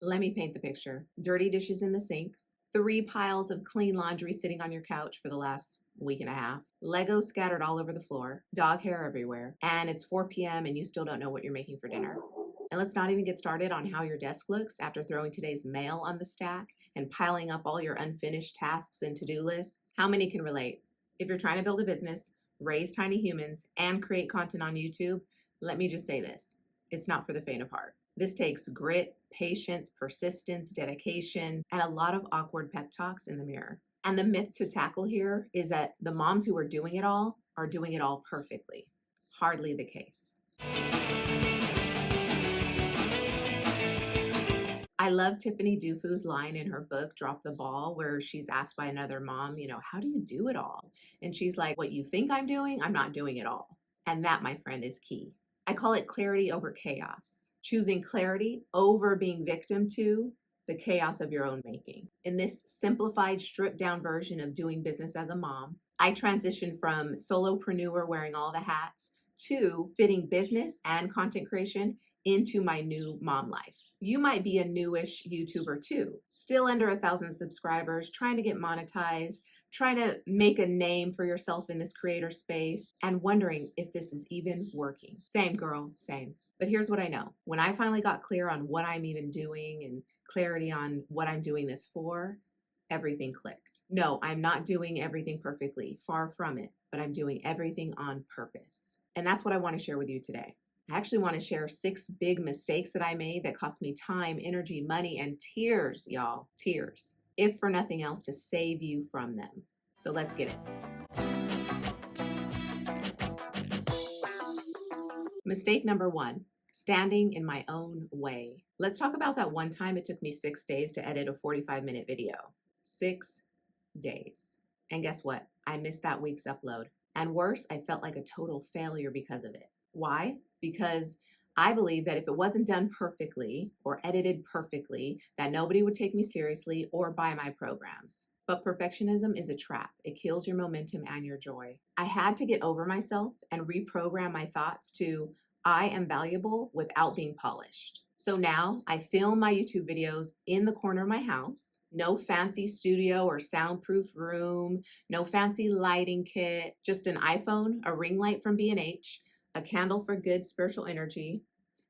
Let me paint the picture. Dirty dishes in the sink, 3 piles of clean laundry sitting on your couch for the last week and a half, Legos scattered all over the floor, dog hair everywhere, and it's 4 p.m. and you still don't know what you're making for dinner. And let's not even get started on how your desk looks after throwing today's mail on the stack and piling up all your unfinished tasks and to-do lists. How many can relate? If you're trying to build a business, raise tiny humans, and create content on YouTube, let me just say this. It's not for the faint of heart. This takes grit, patience, persistence, dedication, and a lot of awkward pep talks in the mirror. And the myth to tackle here is that the moms who are doing it all perfectly. Hardly the case. I love Tiffany Dufu's line in her book, Drop the Ball, where she's asked by another mom, how do you do it all? And she's like, what you think I'm doing, I'm not doing it all. And that, my friend, is key. I call it clarity over chaos. Choosing clarity over being victim to the chaos of your own making. In this simplified, stripped down version of doing business as a mom, I transitioned from solopreneur wearing all the hats to fitting business and content creation into my new mom life. You might be a newish YouTuber too, still under 1,000 subscribers, trying to get monetized, trying to make a name for yourself in this creator space, and wondering if this is even working. Same girl, same. But here's what I know. When I finally got clear on what I'm even doing and clarity on what I'm doing this for, everything clicked. No, I'm not doing everything perfectly, far from it, but I'm doing everything on purpose. And that's what I want to share with you today. I actually want to share 6 big mistakes that I made that cost me time, energy, money, and tears, y'all. Tears. If for nothing else, to save you from them. So let's get it. Mistake number 1, standing in my own way. Let's talk about that one time it took me 6 days to edit a 45-minute video. 6 days. And guess what? I missed that week's upload. And worse, I felt like a total failure because of it. Why? Because I believe that if it wasn't done perfectly or edited perfectly, that nobody would take me seriously or buy my programs. But perfectionism is a trap. It kills your momentum and your joy. I had to get over myself and reprogram my thoughts to, I am valuable without being polished. So now I film my YouTube videos in the corner of my house. No fancy studio or soundproof room, no fancy lighting kit, just an iPhone, a ring light from B&H, a candle for good spiritual energy,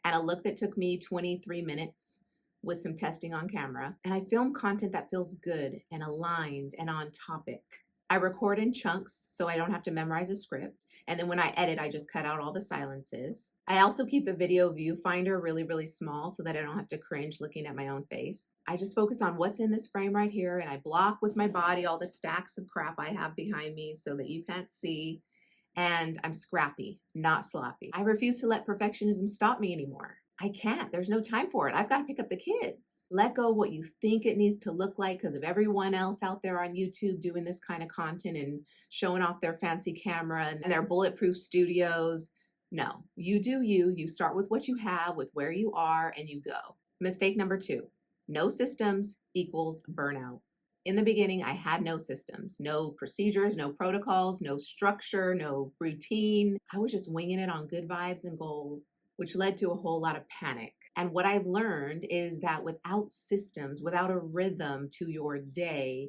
and a look that took me 23 minutes with some testing on camera. And I film content that feels good and aligned and on topic. I record in chunks so I don't have to memorize a script. And then when I edit, I just cut out all the silences. I also keep the video viewfinder really, really small so that I don't have to cringe looking at my own face. I just focus on what's in this frame right here, and I block with my body all the stacks of crap I have behind me so that you can't see. And I'm scrappy, not sloppy. I refuse to let perfectionism stop me anymore. I can't. There's no time for it. I've got to pick up the kids. Let go of what you think it needs to look like because of everyone else out there on YouTube doing this kind of content and showing off their fancy camera and their bulletproof studios. No, you do you. You start with what you have, with where you are, and you go. Mistake number 2, no systems equals burnout. In the beginning, I had no systems, no procedures, no protocols, no structure, no routine. I was just winging it on good vibes and goals, which led to a whole lot of panic. And what I've learned is that without systems, without a rhythm to your day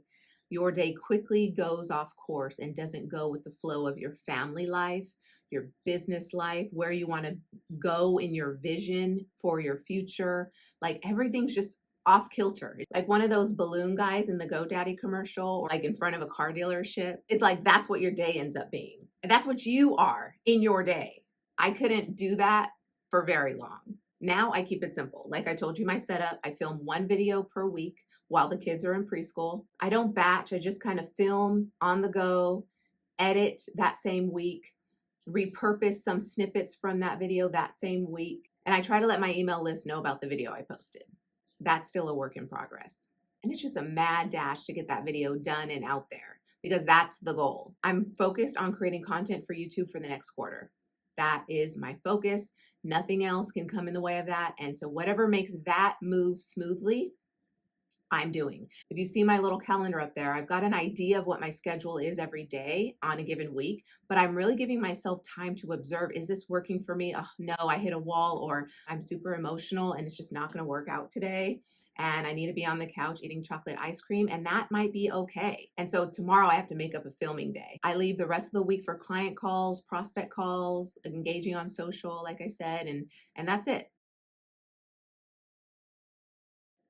quickly goes off course and doesn't go with the flow of your family life, your business life, where you want to go in your vision for your future. Like everything's just off kilter. Like one of those balloon guys in the GoDaddy commercial or like in front of a car dealership. It's like that's what your day ends up being. And that's what you are in your day. I couldn't do that for very long. Now I keep it simple. Like I told you my setup, I film 1 video per week while the kids are in preschool. I don't batch, I just kind of film on the go, edit that same week, repurpose some snippets from that video that same week. And I try to let my email list know about the video I posted. That's still a work in progress. And it's just a mad dash to get that video done and out there because that's the goal. I'm focused on creating content for YouTube for the next quarter. That is my focus. Nothing else can come in the way of that. And so whatever makes that move smoothly, I'm doing. If you see my little calendar up there, I've got an idea of what my schedule is every day on a given week, but I'm really giving myself time to observe, is this working for me? Oh no, I hit a wall, or I'm super emotional and it's just not going to work out today. and I need to be on the couch eating chocolate ice cream, and that might be okay. And so tomorrow I have to make up a filming day. I leave the rest of the week for client calls, prospect calls, engaging on social, like I said, and that's it.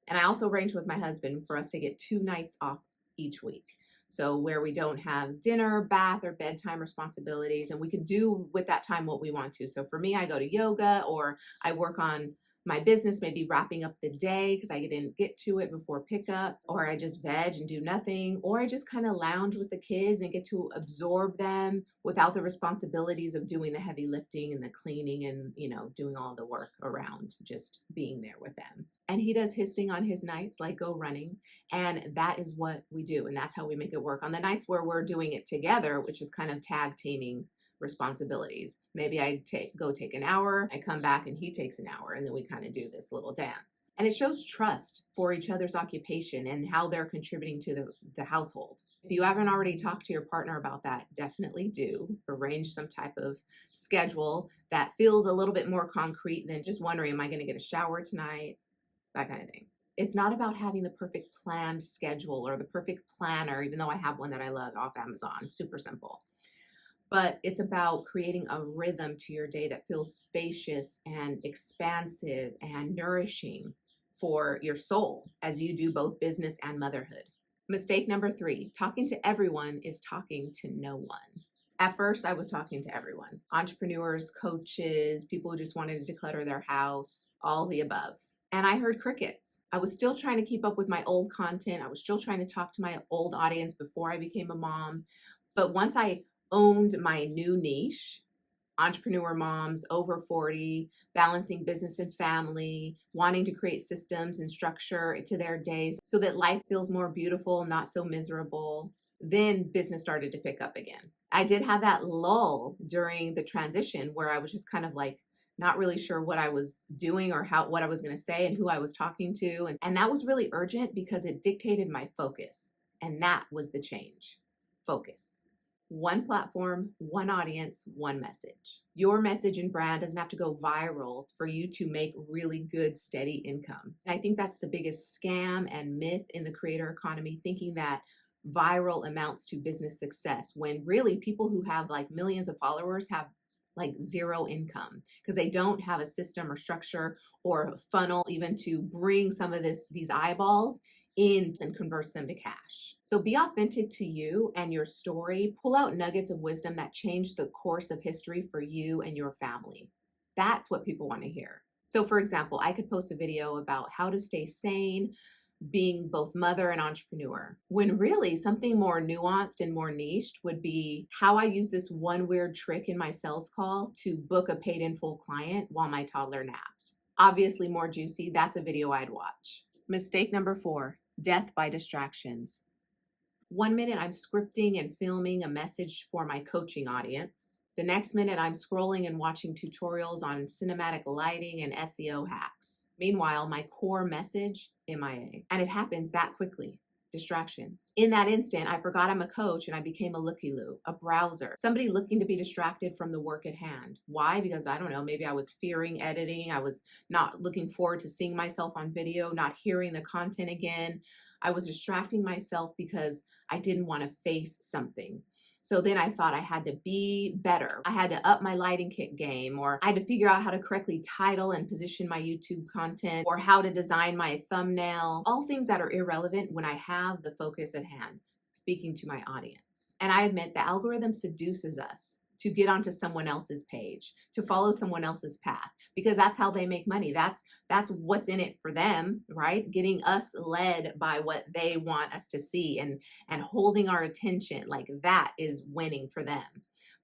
And I also arranged with my husband for us to get 2 nights off each week. So where we don't have dinner, bath, or bedtime responsibilities, and we can do with that time what we want to. So for me, I go to yoga, or I work on my business, maybe wrapping up the day because I didn't get to it before pickup, or I just veg and do nothing, or I just kind of lounge with the kids and get to absorb them without the responsibilities of doing the heavy lifting and the cleaning and, doing all the work around just being there with them. And he does his thing on his nights, like go running. And that is what we do. And that's how we make it work. On the nights where we're doing it together, which is kind of tag teaming responsibilities. Maybe I go take an hour, I come back and he takes an hour, and then we kind of do this little dance. And it shows trust for each other's occupation and how they're contributing to the household. If you haven't already talked to your partner about that, definitely do. Arrange some type of schedule that feels a little bit more concrete than just wondering, am I going to get a shower tonight? That kind of thing. It's not about having the perfect planned schedule or the perfect planner, even though I have one that I love off Amazon, super simple. But it's about creating a rhythm to your day that feels spacious and expansive and nourishing for your soul as you do both business and motherhood. Mistake number 3, talking to everyone is talking to no one. At first, I was talking to everyone, entrepreneurs, coaches, people who just wanted to declutter their house, all the above. And I heard crickets. I was still trying to keep up with my old content. I was still trying to talk to my old audience before I became a mom. But once I owned my new niche, entrepreneur moms over 40, balancing business and family, wanting to create systems and structure to their days so that life feels more beautiful, not so miserable, then business started to pick up again. I did have that lull during the transition where I was just kind of like not really sure what I was doing or what I was going to say and who I was talking to. And that was really urgent because it dictated my focus. And that was the change. Focus. One platform, one audience, one message. Your message and brand doesn't have to go viral for you to make really good, steady income. And I think that's the biggest scam and myth in the creator economy, thinking that viral amounts to business success, when really people who have like millions of followers have like zero income because they don't have a system or structure or a funnel even to bring some of these eyeballs in and converts them to cash. So be authentic to you and your story. Pull out nuggets of wisdom that change the course of history for you and your family. That's what people want to hear. So for example, I could post a video about how to stay sane, being both mother and entrepreneur, when really something more nuanced and more niched would be how I use this one weird trick in my sales call to book a paid in full client while my toddler napped. Obviously more juicy, that's a video I'd watch. Mistake number 4, death by distractions. 1 minute I'm scripting and filming a message for my coaching audience. The next minute I'm scrolling and watching tutorials on cinematic lighting and SEO hacks. Meanwhile, my core message, MIA. And it happens that quickly. Distractions. In that instant, I forgot I'm a coach and I became a looky-loo, a browser, somebody looking to be distracted from the work at hand. Why? Because I don't know, maybe I was fearing editing. I was not looking forward to seeing myself on video, not hearing the content again. I was distracting myself because I didn't want to face something. So then I thought I had to be better. I had to up my lighting kit game, or I had to figure out how to correctly title and position my YouTube content, or how to design my thumbnail, all things that are irrelevant when I have the focus at hand, speaking to my audience. And I admit the algorithm seduces us to get onto someone else's page, to follow someone else's path, because that's how they make money. That's what's in it for them, right? Getting us led by what they want us to see and holding our attention, like that is winning for them.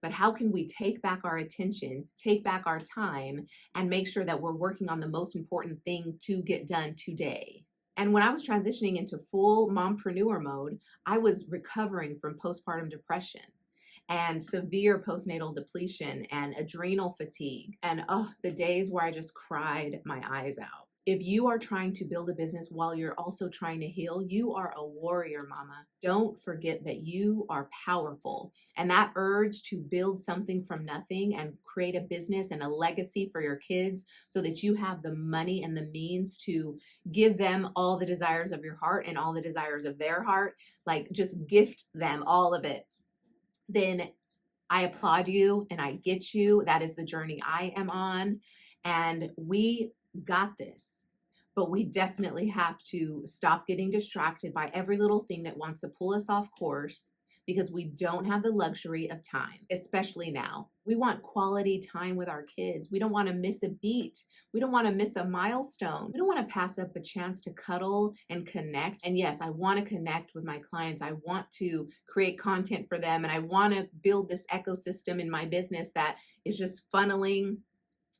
But how can we take back our attention, take back our time, and make sure that we're working on the most important thing to get done today? And when I was transitioning into full mompreneur mode, I was recovering from postpartum depression and severe postnatal depletion and adrenal fatigue. And the days where I just cried my eyes out. If you are trying to build a business while you're also trying to heal, you are a warrior, mama. Don't forget that you are powerful. And that urge to build something from nothing and create a business and a legacy for your kids so that you have the money and the means to give them all the desires of your heart and all the desires of their heart, like just gift them all of it, then I applaud you and I get you. That is the journey I am on. And we got this. But we definitely have to stop getting distracted by every little thing that wants to pull us off course because we don't have the luxury of time, especially now. We want quality time with our kids. We don't want to miss a beat. We don't want to miss a milestone. We don't want to pass up a chance to cuddle and connect. And yes, I want to connect with my clients. I want to create content for them. And I want to build this ecosystem in my business that is just funneling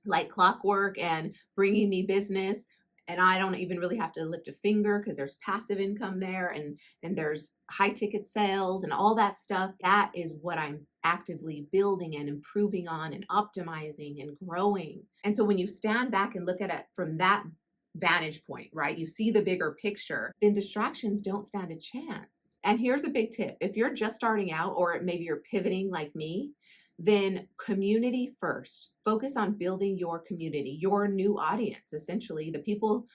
like clockwork and bringing me business. And I don't even really have to lift a finger because there's passive income there and there's high ticket sales and all that stuff. That is what I'm actively building and improving on and optimizing and growing. And so when you stand back and look at it from that vantage point, right? You see the bigger picture, then distractions don't stand a chance. And here's a big tip. If you're just starting out or maybe you're pivoting like me, then community first. Focus on building your community, your new audience, essentially the people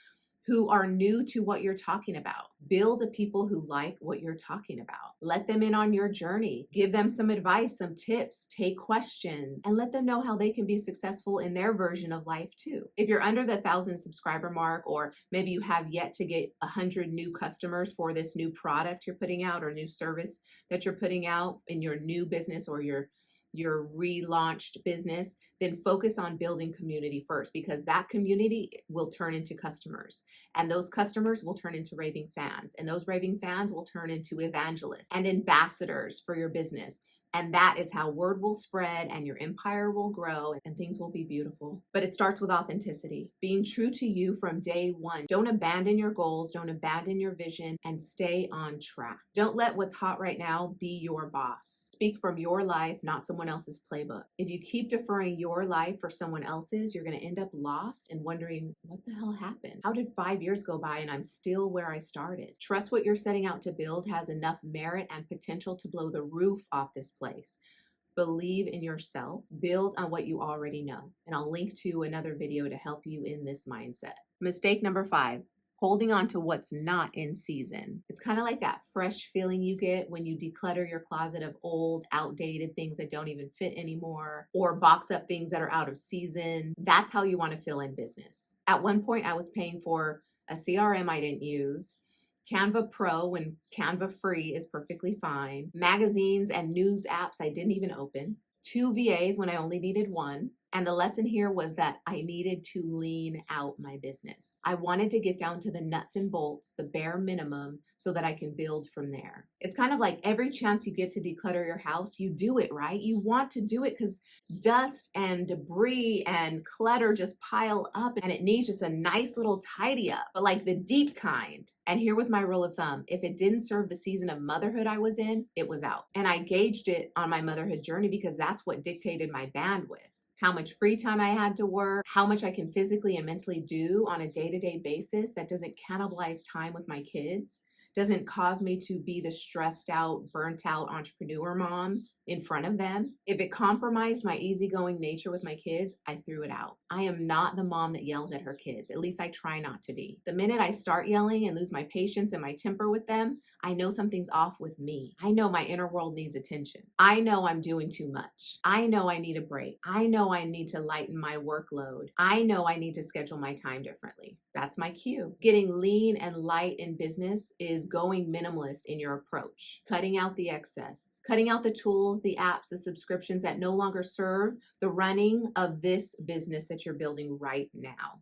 who are new to what you're talking about. Build a people who like what you're talking about. Let them in on your journey. Give them some advice, some tips, take questions, and let them know how they can be successful in their version of life too. If you're under the 1,000 subscriber mark, or maybe you have yet to get 100 new customers for this new product you're putting out or new service that you're putting out in your new business or your relaunched business, then focus on building community first, because that community will turn into customers, and those customers will turn into raving fans, and those raving fans will turn into evangelists and ambassadors for your business. And that is how word will spread and your empire will grow and things will be beautiful. But it starts with authenticity, being true to you from day one. Don't abandon your goals, don't abandon your vision, and stay on track. Don't let what's hot right now be your boss. Speak from your life, not someone else's playbook. If you keep deferring your life for someone else's, you're going to end up lost and wondering, what the hell happened? How did 5 years go by and I'm still where I started? Trust what you're setting out to build has enough merit and potential to blow the roof off this place. Believe in yourself, build on what you already know. And I'll link to another video to help you in this mindset. Mistake number 5, holding on to what's not in season. It's kind of like that fresh feeling you get when you declutter your closet of old, outdated things that don't even fit anymore, or box up things that are out of season. That's how you want to feel in business. At one point, I was paying for a CRM I didn't use, Canva Pro when Canva Free is perfectly fine, magazines and news apps I didn't even open, 2 VAs when I only needed 1. And the lesson here was that I needed to lean out my business. I wanted to get down to the nuts and bolts, the bare minimum, so that I can build from there. It's kind of like every chance you get to declutter your house, you do it, right? You want to do it because dust and debris and clutter just pile up and it needs just a nice little tidy up, but like the deep kind. And here was my rule of thumb. If it didn't serve the season of motherhood I was in, it was out. And I gauged it on my motherhood journey because that's what dictated my bandwidth. How much free time I had to work, how much I can physically and mentally do on a day-to-day basis that doesn't cannibalize time with my kids, doesn't cause me to be the stressed out, burnt out entrepreneur mom in front of them. If it compromised my easygoing nature with my kids, I threw it out. I am not the mom that yells at her kids. At least I try not to be. The minute I start yelling and lose my patience and my temper with them, I know something's off with me. I know my inner world needs attention. I know I'm doing too much. I know I need a break. I know I need to lighten my workload. I know I need to schedule my time differently. That's my cue. Getting lean and light in business is going minimalist in your approach, cutting out the excess, cutting out the tools, the apps, the subscriptions that no longer serve the running of this business that you're building right now.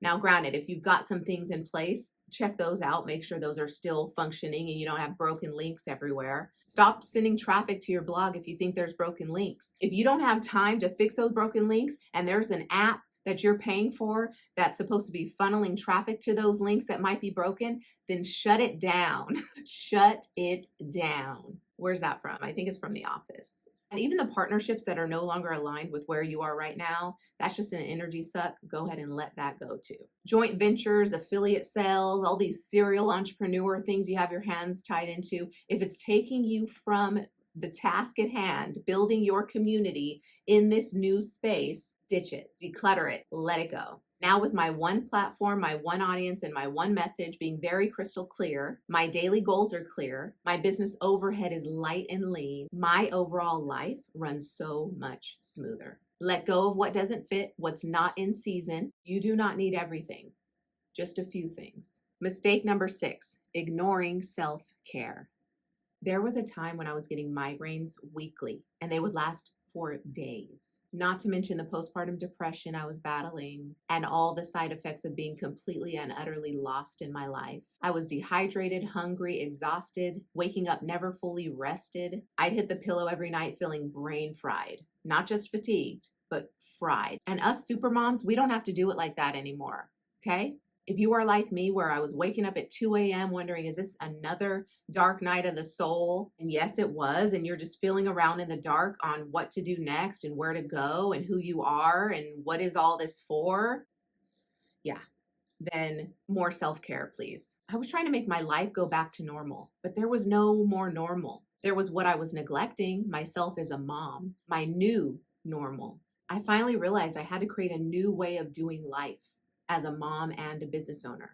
Now, granted, if you've got some things in place, check those out. Make sure those are still functioning and you don't have broken links everywhere. Stop sending traffic to your blog if you think there's broken links. If you don't have time to fix those broken links and there's an app that you're paying for that's supposed to be funneling traffic to those links that might be broken, then shut it down. Shut it down. Where's that from? I think it's from The Office. And even the partnerships that are no longer aligned with where you are right now, that's just an energy suck. Go ahead and let that go too. Joint ventures, affiliate sales, all these serial entrepreneur things you have your hands tied into, if it's taking you from the task at hand, building your community in this new space, ditch it, declutter it, let it go. Now with my one platform, my one audience, and my one message being very crystal clear, my daily goals are clear, my business overhead is light and lean, my overall life runs so much smoother. Let go of what doesn't fit, what's not in season. You do not need everything, just a few things. Mistake number 6, ignoring self-care. There was a time when I was getting migraines weekly, and they would last for days. Not to mention the postpartum depression I was battling and all the side effects of being completely and utterly lost in my life. I was dehydrated, hungry, exhausted, waking up never fully rested. I'd hit the pillow every night feeling brain fried, not just fatigued, but fried. And us supermoms, we don't have to do it like that anymore, okay? If you are like me, where I was waking up at 2 a.m. wondering, is this another dark night of the soul? And yes, it was. And you're just feeling around in the dark on what to do next and where to go and who you are and what is all this for? Yeah, then more self-care, please. I was trying to make my life go back to normal, but there was no more normal. There was what I was neglecting, myself as a mom, my new normal. I finally realized I had to create a new way of doing life as a mom and a business owner.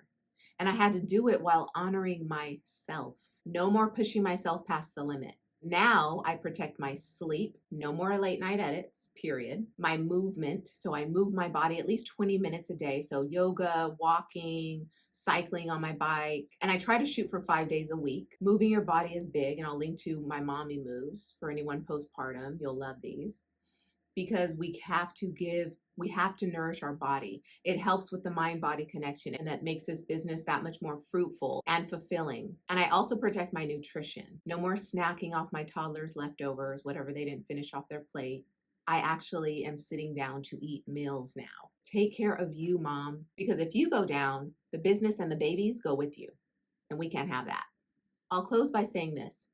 And I had to do it while honoring myself. No more pushing myself past the limit. Now I protect my sleep, no more late night edits, period. My movement, so I move my body at least 20 minutes a day. So yoga, walking, cycling on my bike. And I try to shoot for 5 days a week. Moving your body is big, and I'll link to my mommy moves for anyone postpartum. You'll love these. Because we have to nourish our body. It helps with the mind-body connection, and that makes this business that much more fruitful and fulfilling. And I also protect my nutrition. No more snacking off my toddlers' leftovers, whatever they didn't finish off their plate. I actually am sitting down to eat meals now. Take care of you, mom, because if you go down, the business and the babies go with you, and we can't have that. I'll close by saying this.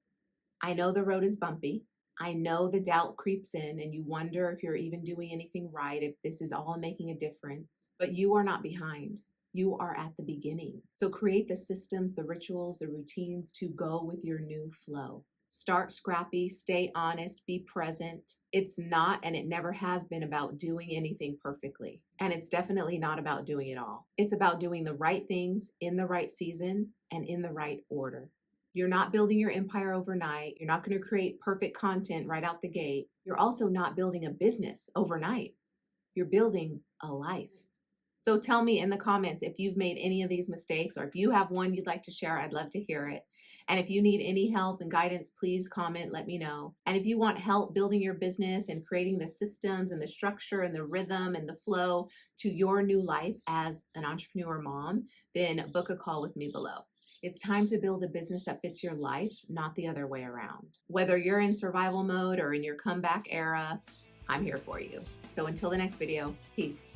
I know the road is bumpy. I know the doubt creeps in and you wonder if you're even doing anything right, if this is all making a difference, but you are not behind. You are at the beginning. So create the systems, the rituals, the routines to go with your new flow. Start scrappy, stay honest, be present. It's not, and it never has been, about doing anything perfectly. And it's definitely not about doing it all. It's about doing the right things in the right season and in the right order. You're not building your empire overnight. You're not going to create perfect content right out the gate. You're also not building a business overnight. You're building a life. So tell me in the comments if you've made any of these mistakes, or if you have one you'd like to share. I'd love to hear it. And if you need any help and guidance, please comment, let me know. And if you want help building your business and creating the systems and the structure and the rhythm and the flow to your new life as an entrepreneur mom, then book a call with me below. It's time to build a business that fits your life, not the other way around. Whether you're in survival mode or in your comeback era, I'm here for you. So until the next video, peace.